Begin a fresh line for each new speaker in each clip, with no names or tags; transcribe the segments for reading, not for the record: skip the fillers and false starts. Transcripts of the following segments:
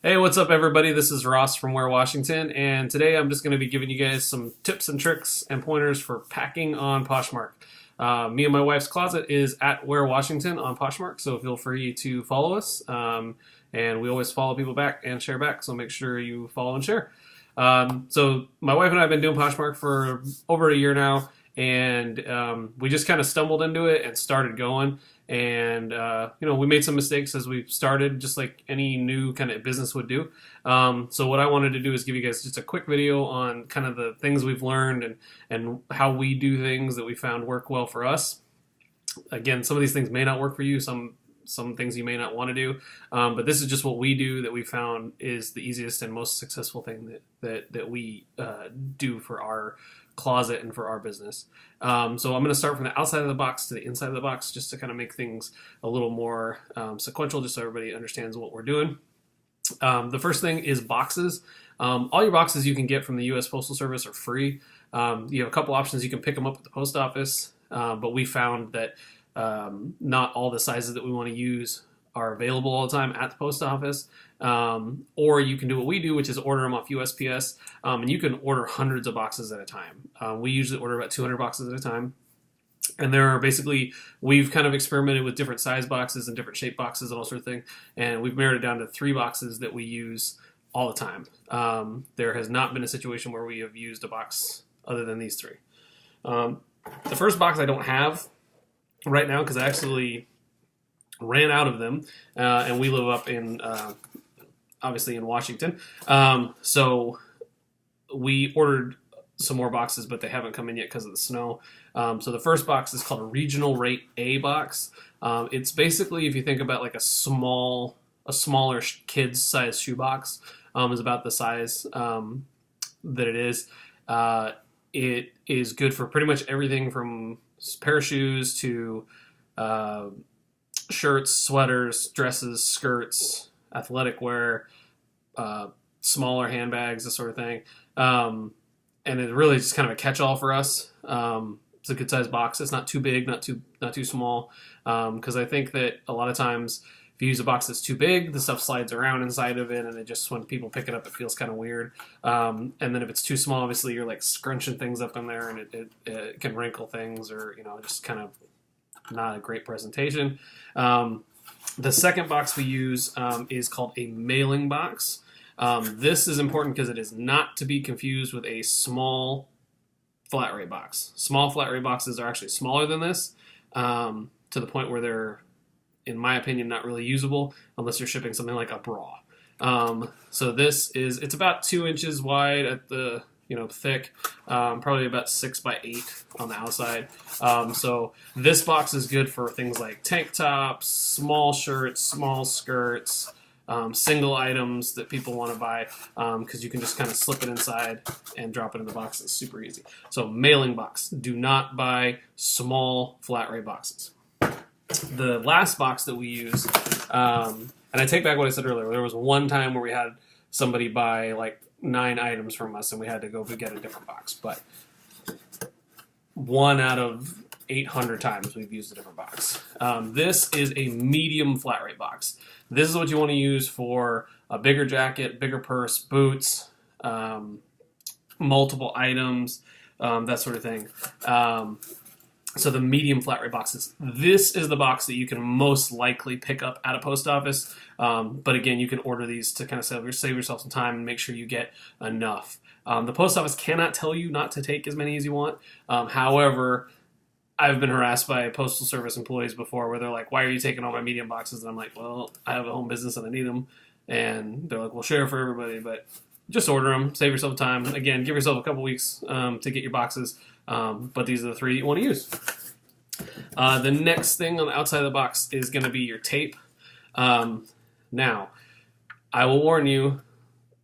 Hey, what's up, everybody? This is Ross from Where Washington, and today I'm just going to be giving you guys some tips and tricks and pointers for packing on Poshmark. Me and my wife's closet is at Where Washington on Poshmark, so feel free to follow us. And we always follow people back and share back, so make sure you follow and share. So my wife and I have been doing Poshmark for over a year now, and we just kind of stumbled into it and started going. And we made some mistakes as we started, just like any new kind of business would do. So what I wanted to do is give you guys just a quick video on kind of the things we've learned and how we do things that we found work well for us. Again, some of these things may not work for you, some things you may not want to do, but this is just what we do that we found is the easiest and most successful thing that we do for our closet and for our business. So I'm going to start from the outside of the box to the inside of the box, just to kind of make things a little more sequential, just so everybody understands what we're doing. The first thing is boxes. All your boxes you can get from the U.S. Postal Service are free. You have a couple options. You can pick them up at the post office, but we found that not all the sizes that we want to use are available all the time at the post office. Or you can do what we do, which is order them off USPS, and you can order hundreds of boxes at a time. We usually order about 200 boxes at a time. And there are we've kind of experimented with different size boxes and different shape boxes and all sorts of things, and we've narrowed it down to 3 boxes that we use all the time. There has not been a situation where we have used a box other than these 3. The first box I don't have right now because I actually ran out of them, and we live up in obviously in Washington, so we ordered some more boxes, but they haven't come in yet because of the snow. So the first box is called a Regional Rate A box. It's basically, if you think about like a smaller kid's size shoebox, is about the size that it is. It is good for pretty much everything from pair of shoes to shirts, sweaters, dresses, skirts, athletic wear, smaller handbags, this sort of thing. And it really is just kind of a catch-all for us. It's a good-sized box. It's not too big, not too small. Because I think that a lot of times, if you use a box that's too big, the stuff slides around inside of it, and it just, when people pick it up, it feels kind of weird. And then if it's too small, obviously you're like scrunching things up in there, and it can wrinkle things, or just kind of not a great presentation. The second box we use is called a mailing box. This is important because it is not to be confused with a small flat rate box. Small flat rate boxes are actually smaller than this, to the point where they're, in my opinion, not really usable unless you're shipping something like a bra. So it's about 2 inches wide at the thick, probably about 6 by 8 on the outside. So this box is good for things like tank tops, small shirts, small skirts, single items that people want to buy, because you can just kind of slip it inside and drop it in the box. It's super easy. So mailing box. Do not buy small flat rate boxes. The last box that we use, and I take back what I said earlier. There was one time where we had somebody buy like 9 items from us, and we had to go get a different box. But 1 out of 800 times we've used a different box. This is a medium flat rate box. This is what you want to use for a bigger jacket, bigger purse, boots, multiple items, that sort of thing. So the medium flat rate boxes. This is the box that you can most likely pick up at a post office. But again, you can order these to kind of save yourself some time and make sure you get enough. The post office cannot tell you not to take as many as you want. However, I've been harassed by postal service employees before where they're like, "Why are you taking all my medium boxes?" And I'm like, "Well, I have a home business and I need them." And they're like, "We'll share for everybody, but just order them, save yourself time. Again, give yourself a couple weeks to get your boxes. But these are the 3 you want to use." The next thing on the outside of the box is going to be your tape. Now, I will warn you,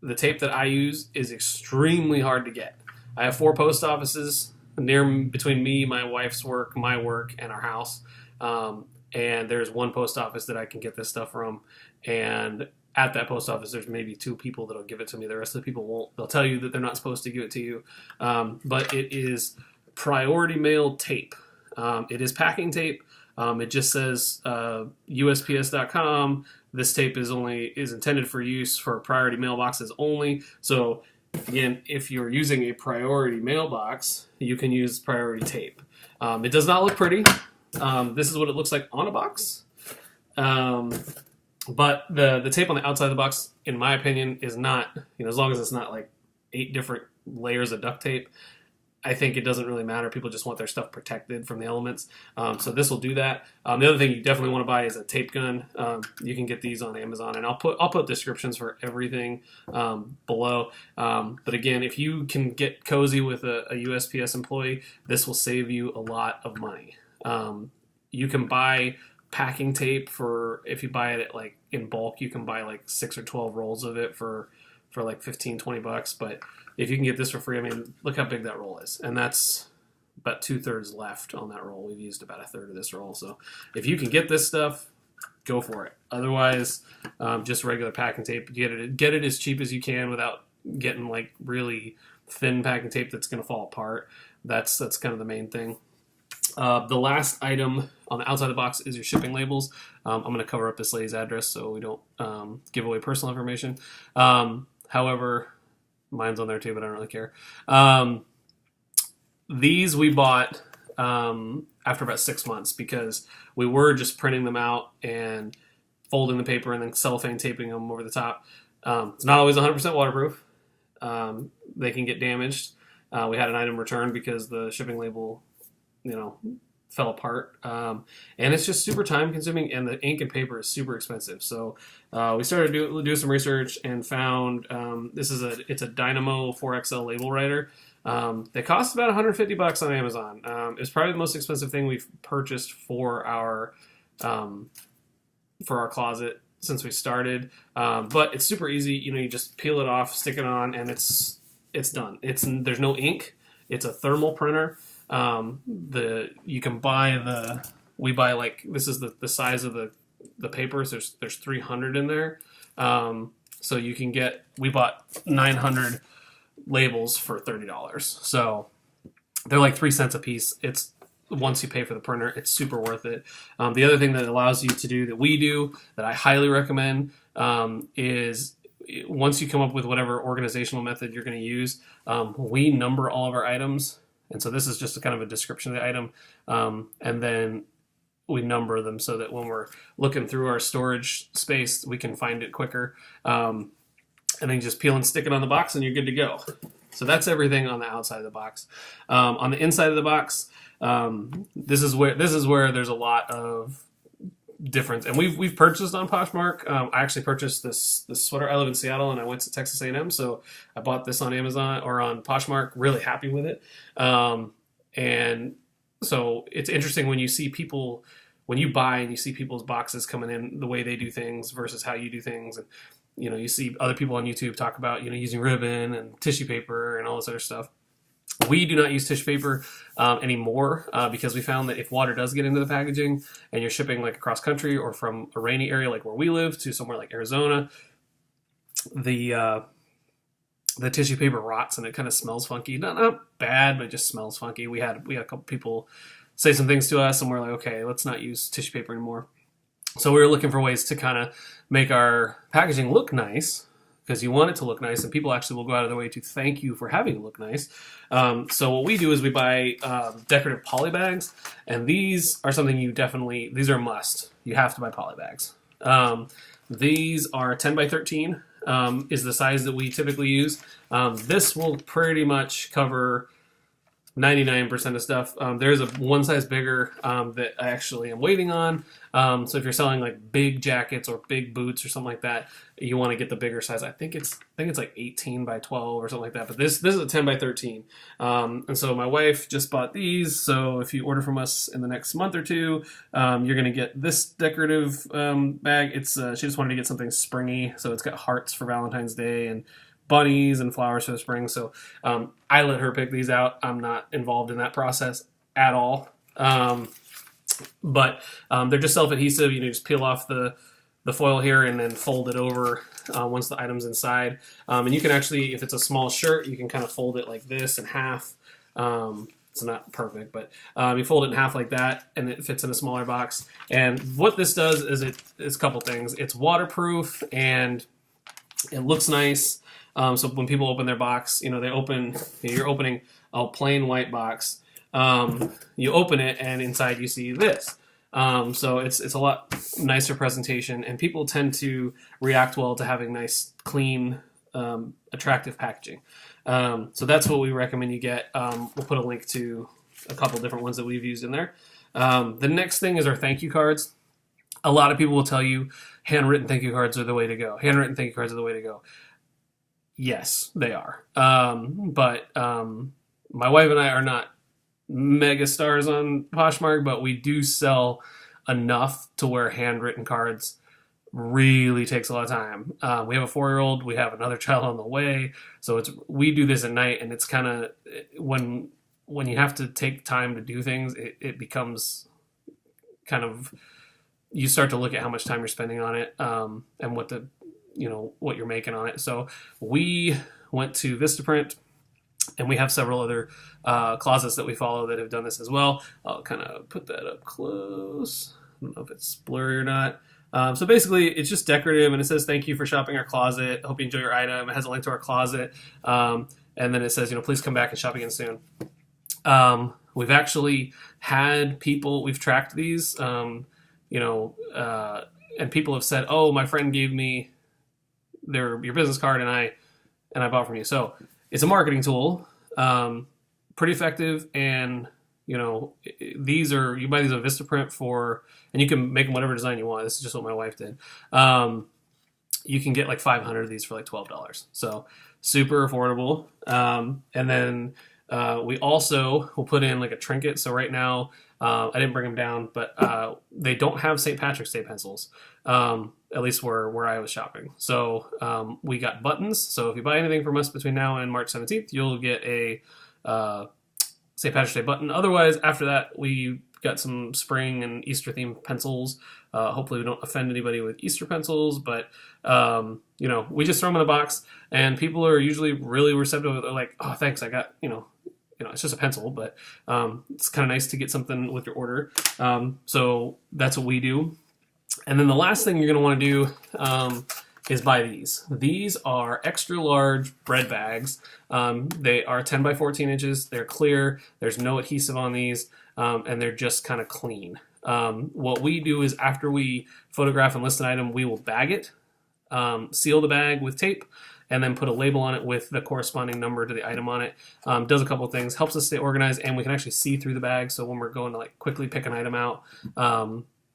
the tape that I use is extremely hard to get. I have 4 post offices between me, my wife's work, my work, and our house. And there's 1 post office that I can get this stuff from. And at that post office, there's maybe 2 people that'll give it to me. The rest of the people won't. They'll tell you that they're not supposed to give it to you. But it is priority mail tape. It is packing tape. It just says USPS.com. This tape is intended for use for priority mailboxes only. So again, if you're using a priority mailbox, you can use priority tape. It does not look pretty. This is what it looks like on a box. But the tape on the outside of the box, in my opinion, is not, as long as it's not like 8 different layers of duct tape, I think it doesn't really matter. People just want their stuff protected from the elements. So this will do that. The other thing you definitely want to buy is a tape gun. You can get these on Amazon, and I'll put descriptions for everything below. But again, if you can get cozy with a USPS employee, this will save you a lot of money. You can buy packing tape if you buy it like in bulk, you can buy like 6 or 12 rolls of it for like $15-20. But if you can get this for free, I mean, look how big that roll is. And that's about 2/3 left on that roll. We've used about 1/3 of this roll. So if you can get this stuff, go for it. Otherwise, just regular packing tape. Get it as cheap as you can without getting like really thin packing tape that's going to fall apart. That's kind of the main thing. The last item on the outside of the box is your shipping labels. I'm going to cover up this lady's address so we don't give away personal information. However, mine's on there too, but I don't really care. These we bought after about 6 months because we were just printing them out and folding the paper and then cellophane taping them over the top. It's not always 100% waterproof. They can get damaged. We had an item returned because the shipping label, fell apart. And it's just super time consuming, and the ink and paper is super expensive. So we started to do some research and found it's a Dynamo 4XL label writer. They cost about $150 on Amazon. It's probably the most expensive thing we've purchased for our closet since we started. But it's super easy. You just peel it off, stick it on, and it's done. There's no ink. It's a thermal printer. You can buy we buy like, this is the size of the papers. There's 300 in there. So we bought 900 labels for $30. So they're like 3 cents a piece. It's, once you pay for the printer, it's super worth it. The other thing that it allows you to do that we do that I highly recommend, is once you come up with whatever organizational method you're going to use, we number all of our items. And so this is just a kind of a description of the item. And then we number them so that when we're looking through our storage space, we can find it quicker. And then you just peel and stick it on the box and you're good to go. So that's everything on the outside of the box. On the inside of the box, this is where there's a lot of difference. And we've purchased on Poshmark. I actually purchased this sweater. I live in Seattle and I went to Texas A&M, so I bought this on Amazon or on Poshmark. Really happy with it. And so it's interesting when you see people, when you buy and you see people's boxes coming in, the way they do things versus how you do things. And you see other people on YouTube talk about using ribbon and tissue paper and all this other stuff. We do not use tissue paper anymore because we found that if water does get into the packaging and you're shipping like across country or from a rainy area like where we live to somewhere like Arizona, the tissue paper rots and it kind of smells funky. Not bad, but it just smells funky. We had a couple people say some things to us and we're like, okay, let's not use tissue paper anymore. So we were looking for ways to kind of make our packaging look nice, because you want it to look nice, and people actually will go out of their way to thank you for having it look nice. So what we do is we buy decorative poly bags, and these are something these are a must. You have to buy poly bags. These are 10 by 13 is the size that we typically use. This will pretty much cover 99% of stuff. There's one size bigger that I actually am waiting on. So if you're selling like big jackets or big boots or something like that, you want to get the bigger size. I think it's like 18 by 12 or something like that. But this is a 10 by 13. And so my wife just bought these. So if you order from us in the next month or two, you're going to get this decorative bag. She just wanted to get something springy. So it's got hearts for Valentine's Day and bunnies and flowers for the spring. So I let her pick these out. I'm not involved in that process at all. But they're just self-adhesive. You just peel off the foil here and then fold it over once the item's inside. And you can actually, if it's a small shirt, you can kind of fold it like this in half. So It's not perfect, but you fold it in half like that, and it fits in a smaller box. And what this does is it's a couple things. It's waterproof, and it looks nice. So when people open their box, you know, you're opening a plain white box. You open it, and inside you see this. So it's a lot nicer presentation, and people tend to react well to having nice, clean, attractive packaging. So that's what we recommend you get. We'll put a link to a couple different ones that we've used in there. The next thing is our thank you cards. A lot of people will tell you handwritten thank you cards are the way to go. Handwritten thank you cards are the way to go. Yes, they are. But my wife and I are not mega stars on Poshmark, but we do sell enough to where handwritten cards really takes a lot of time. We have a 4-year-old, we have another child on the way, so we do this at night, and it's kind of when you have to take time to do things, it becomes kind of, you start to look at how much time you're spending on it, and what you're making on it. So we went to Vistaprint, and we have several other closets that we follow that have done this as well. I'll kind of put that up close. I don't know if it's blurry or not. So basically, it's just decorative, and it says, "Thank you for shopping our closet. Hope you enjoy your item." It has a link to our closet, and then it says, "Please come back and shop again soon." We've actually had people, we've tracked these, and people have said, "Oh, my friend gave me your business card, and I bought from you." So it's a marketing tool, pretty effective, and you buy these on Vistaprint and you can make them whatever design you want. This is just what my wife did. You can get like 500 of these for like $12. So super affordable. And then we also will put in like a trinket. So right now, I didn't bring them down, but they don't have St. Patrick's Day pencils, at least where I was shopping. So we got buttons. So if you buy anything from us between now and March 17th, you'll get a St. Patrick's Day button. Otherwise, after that, we got some spring and Easter themed pencils. Hopefully we don't offend anybody with Easter pencils, but we just throw them in a box, and people are usually really receptive. They're like, "Oh, thanks, I got, it's just a pencil," but it's kind of nice to get something with your order. So that's what we do. And then the last thing you're going to want to do is buy these. These are extra large bread bags. They are 10 by 14 inches. They're clear. There's no adhesive on these, and they're just kind of clean. What we do is after we photograph and list an item, we will bag it, seal the bag with tape, and then put a label on it with the corresponding number to the item on it. Does a couple of things, helps us stay organized, and we can actually see through the bag. So when we're going to like quickly pick an item out,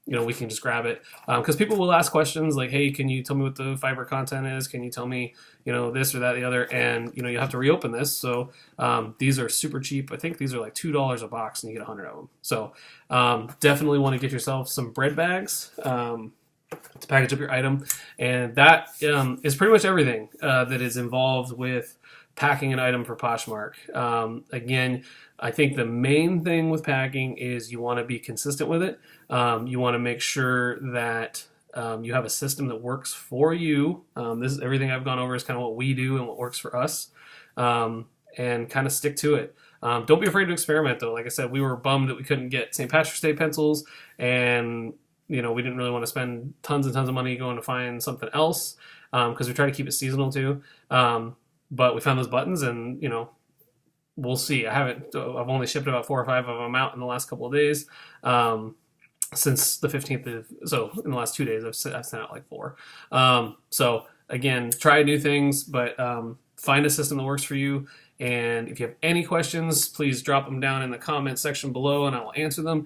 we can just grab it. Because people will ask questions like, "Hey, can you tell me what the fiber content is? Can you tell me, this or that, the other?" And, you have to reopen this. So these are super cheap. I think these are like $2 a box, and you get 100 of them. So definitely want to get yourself some bread bags to package up your item. And that is pretty much everything that is involved with packing an item for Poshmark. Again, I think the main thing with packing is you want to be consistent with it. You want to make sure that you have a system that works for you. This is everything I've gone over is kind of what we do and what works for us, and kind of stick to it. Don't be afraid to experiment, though. Like I said, we were bummed that we couldn't get St. Patrick's Day pencils, and we didn't really want to spend tons and tons of money going to find something else, because we try to keep it seasonal too. But we found those buttons, and we'll see. I've only shipped about 4 or 5 of them out in the last couple of days. Since the 15th so in the last 2 days, I've sent out like 4. So again, try new things, but find a system that works for you. And if you have any questions, please drop them down in the comment section below, and I will answer them.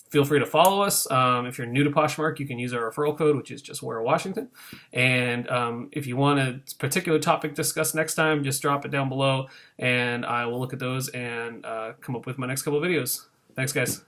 Feel free to follow us. If you're new to Poshmark, you can use our referral code, which is just Where Washington. And if you want a particular topic discussed next time, just drop it down below, and I will look at those and come up with my next couple of videos. Thanks, guys.